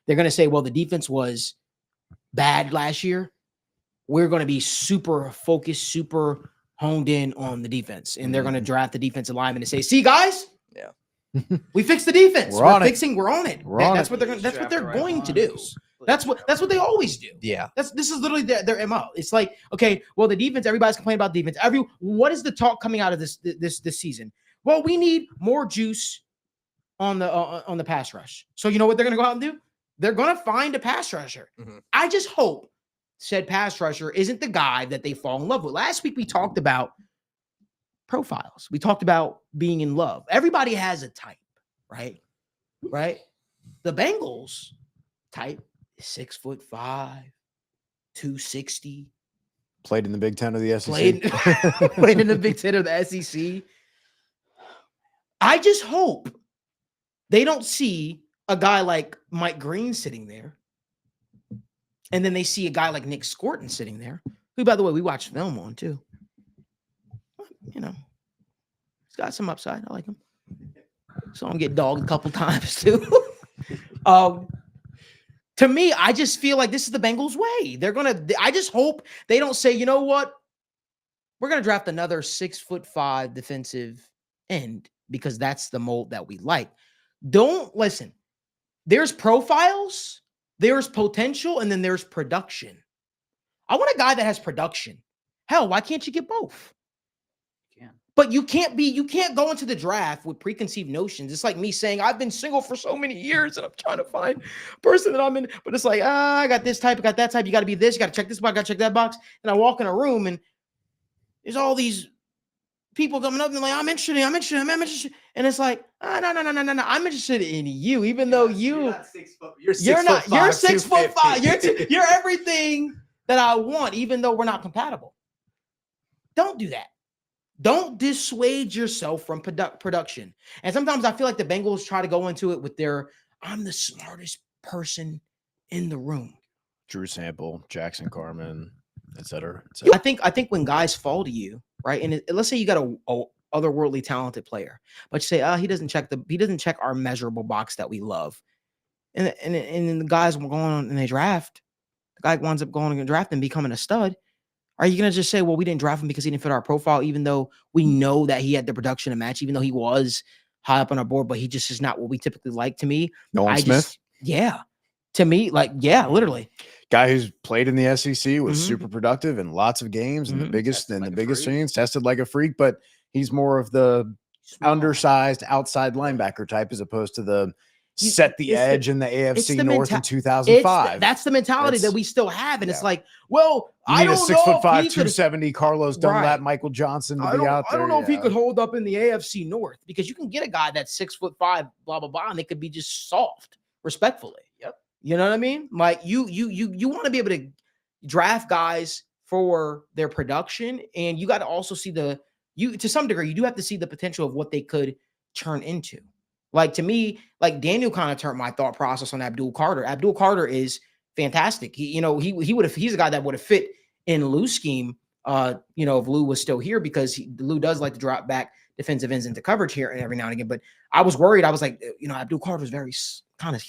they're going to say, well, the defense was bad last year. We're going to be super focused, super honed in on the defense. And they're going to draft the defensive lineman and say, see, guys, we fixed the defense. We're on it. That's what they're going to do. That's what they always do. Yeah. This is literally their MO. It's like, okay, well, the defense, everybody's complaining about defense. What is the talk coming out of this season? Well, we need more juice on the pass rush. So you know what they're going to go out and do? They're going to find a pass rusher. Mm-hmm. I just hope said pass rusher isn't the guy that they fall in love with. Last week we talked about profiles. We talked about being in love. Everybody has a type, right? Right? The Bengals type is 6'5", 260. Played in the Big Ten of the SEC. Played in the Big Ten of the SEC. I just hope they don't see a guy like Mike Green sitting there. And then they see a guy like Nick Scorton sitting there, who, by the way, we watched film on too. You know, he's got some upside. I like him. So I'm getting dogged a couple times too. To me, I just feel like this is the Bengals' way. I just hope they don't say, you know what? We're going to draft another 6'5" defensive end because that's the mold that we like. Don't listen. There's profiles, there's potential, and then there's production. I want a guy that has production. Hell, why can't you get both? But you can't go into the draft with preconceived notions. It's like me saying, I've been single for so many years and I'm trying to find a person that I'm in. But it's like, I got this type, I got that type. You got to be this, you got to check this box, got to check that box. And I walk in a room and there's all these people coming up and like, I'm interested. And it's like, no. I'm interested in you, even though you're not 6 foot. You're 6'5". You're everything that I want, even though we're not compatible. Don't do that. Don't dissuade yourself from production. And sometimes I feel like the Bengals try to go into it with I'm the smartest person in the room. Drew Sample, Jackson Carman, et cetera. I think when guys fall to you, right? And let's say you got a otherworldly talented player, but you say, he doesn't check our measurable box that we love. And then the guys will go on and they draft. The guy winds up going and drafting, becoming a stud. Are you going to just say, well, we didn't draft him because he didn't fit our profile, even though we know that he had the production to match, even though he was high up on our board, but he just is not what we typically like? To me, Nolan Smith? To me, literally. Guy who's played in the SEC, was super productive in lots of games, and the biggest things, tested like a freak, but he's more of the undersized outside linebacker type as opposed to the set the edge in the AFC North in 2005. That's the mentality that we still have. And it's like, well, I don't know. 6'5", 270 Carlos Dunlap, Michael Johnson to be out there. I don't know if he could hold up in the AFC North, because you can get a guy that's 6'5", blah, blah, blah, and they could be just soft, respectfully. Yep. You know what I mean? Like you want to be able to draft guys for their production, and you got to also see to some degree, you do have to see the potential of what they could turn into. Like, to me, like Daniel kind of turned my thought process on Abdul Carter. Abdul Carter is fantastic. He's a guy that would have fit in Lou's scheme, if Lou was still here, because Lou does like to drop back defensive ends into coverage here and every now and again. But I was worried. I was like, Abdul Carter is he's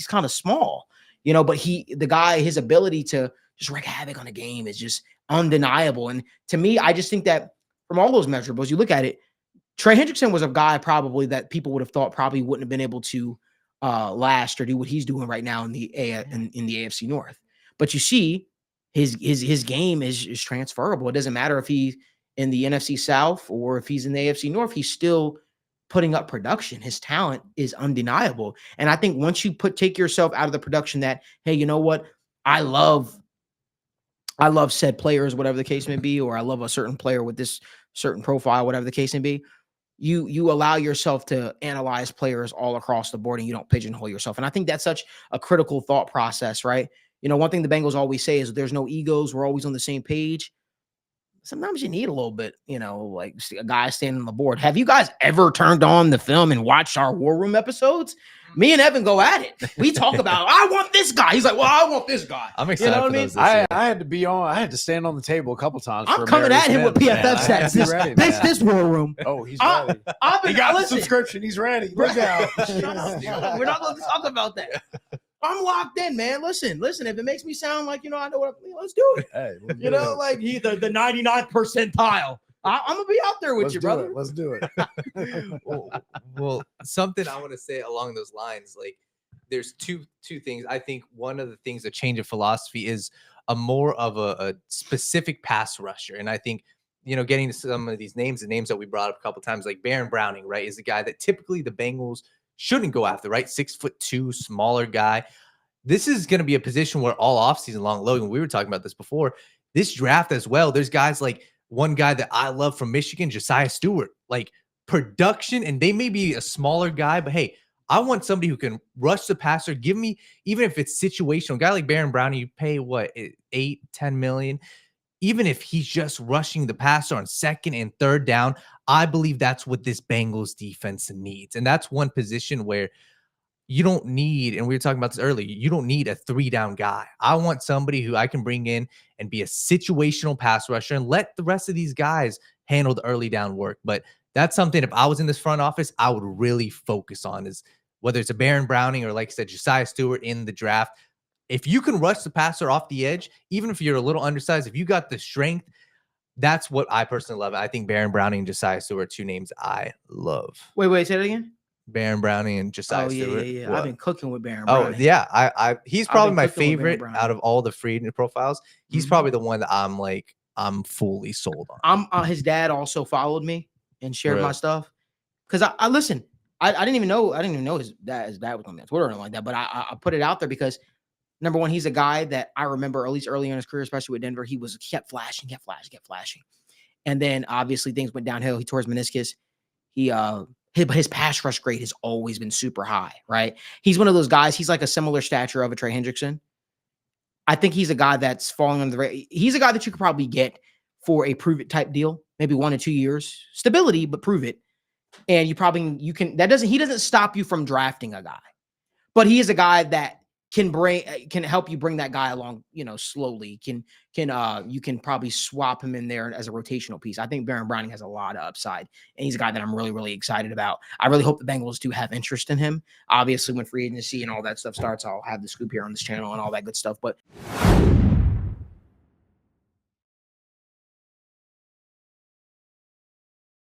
kind of small, but his ability to just wreak havoc on a game is just undeniable. And to me, I just think that from all those measurables, you look at it, Trey Hendrickson was a guy probably that people would have thought probably wouldn't have been able to last or do what he's doing right now in the AFC North. But you see, his game is transferable. It doesn't matter if he's in the NFC South or if he's in the AFC North. He's still putting up production. His talent is undeniable. And I think once you take yourself out of the production that, hey, you know what, I love said players, whatever the case may be, or I love a certain player with this certain profile, whatever the case may be. You allow yourself to analyze players all across the board, and you don't pigeonhole yourself. And I think that's such a critical thought process, right? One thing the Bengals always say is there's no egos. We're always on the same page. Sometimes you need a little bit, like a guy standing on the board. Have you guys ever turned on the film and watched our War Room episodes? Me and Evan go at it. We talk about, I want this guy. He's like, well, I want this guy. I'm excited for those. I had to be on. I had to stand on the table a couple times. I'm coming at him with PFF stats. This War Room. Oh, he's ready. He got the subscription. He's ready. Look out. Shut up. We're not going to talk about that. I'm locked in, man. Listen. If it makes me sound like, I know what, let's do it. Hey, Like he the 99th percentile. I'm gonna be out there with you, brother. Let's do it. well, something I want to say along those lines, like there's two things. I think one of the things, a change of philosophy, is a more of a specific pass rusher. And I think, getting to some of these names, the names that we brought up a couple times, like Baron Browning, right, is a guy that typically the Bengals shouldn't go after, right? 6'2", smaller guy. This is going to be a position where all offseason long, Logan, we were talking about this before, this draft as well, there's guys like one guy that I love from Michigan, Josiah Stewart, like production, and they may be a smaller guy, but hey, I want somebody who can rush the passer. Give me, even if it's situational, a guy like Baron Browning, you pay what, 8-10 million. Even if he's just rushing the passer on second and third down, I believe that's what this Bengals defense needs. And that's one position where you don't need, and we were talking about this earlier, you don't need a 3-down guy. I want somebody who I can bring in and be a situational pass rusher and let the rest of these guys handle the early down work. But that's something, if I was in this front office, I would really focus on, is whether it's a Baron Browning or, like I said, Josiah Stewart in the draft. If you can rush the passer off the edge, even if you're a little undersized, if you got the strength, that's what I personally love. I think Baron Browning and Josiah Stewart are two names I love. Wait, say that again. Baron Browning and Josiah Stewart. Yeah. I've been cooking with Baron Browning. Oh, yeah. He's probably my favorite out of all the free agent profiles. He's probably the one that I'm fully sold on. His dad also followed me and shared my stuff. Because I listen, I didn't even know his dad was on Twitter or anything like that. But I put it out there because, number one, he's a guy that I remember, at least early in his career, especially with Denver, he kept flashing. And then obviously things went downhill. He tore his meniscus. His pass rush grade has always been super high, right? He's one of those guys. He's like a similar stature of a Trey Hendrickson. I think he's a guy that's falling under the radar. He's a guy that you could probably get for a prove it type deal, maybe 1 to 2 years stability, but prove it. And he doesn't stop you from drafting a guy, but he is a guy that can help you bring that guy along, slowly. You can probably swap him in there as a rotational piece. I think Baron Browning has a lot of upside, and he's a guy that I'm really, really excited about. I really hope the Bengals do have interest in him. Obviously, when free agency and all that stuff starts, I'll have the scoop here on this channel and all that good stuff. But